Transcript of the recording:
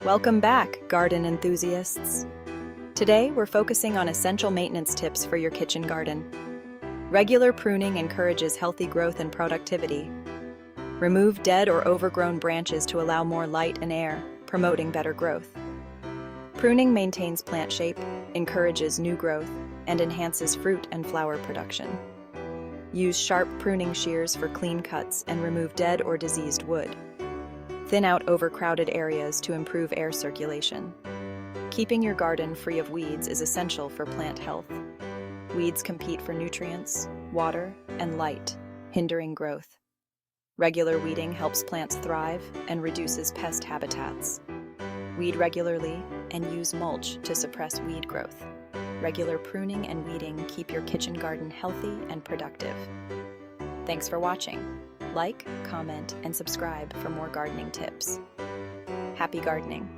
Welcome back, garden enthusiasts. Today, we're focusing on essential maintenance tips for your kitchen garden. Regular pruning encourages healthy growth and productivity. Remove dead or overgrown branches to allow more light and air, promoting better growth. Pruning maintains plant shape, encourages new growth, and enhances fruit and flower production. Use sharp pruning shears for clean cuts and remove dead or diseased wood. Thin out overcrowded areas to improve air circulation. Keeping your garden free of weeds is essential for plant health. Weeds compete for nutrients, water, and light, hindering growth. Regular weeding helps plants thrive and reduces pest habitats. Weed regularly and use mulch to suppress weed growth. Regular pruning and weeding keep your kitchen garden healthy and productive. Thanks for watching. Like, comment, and subscribe for more gardening tips. Happy gardening!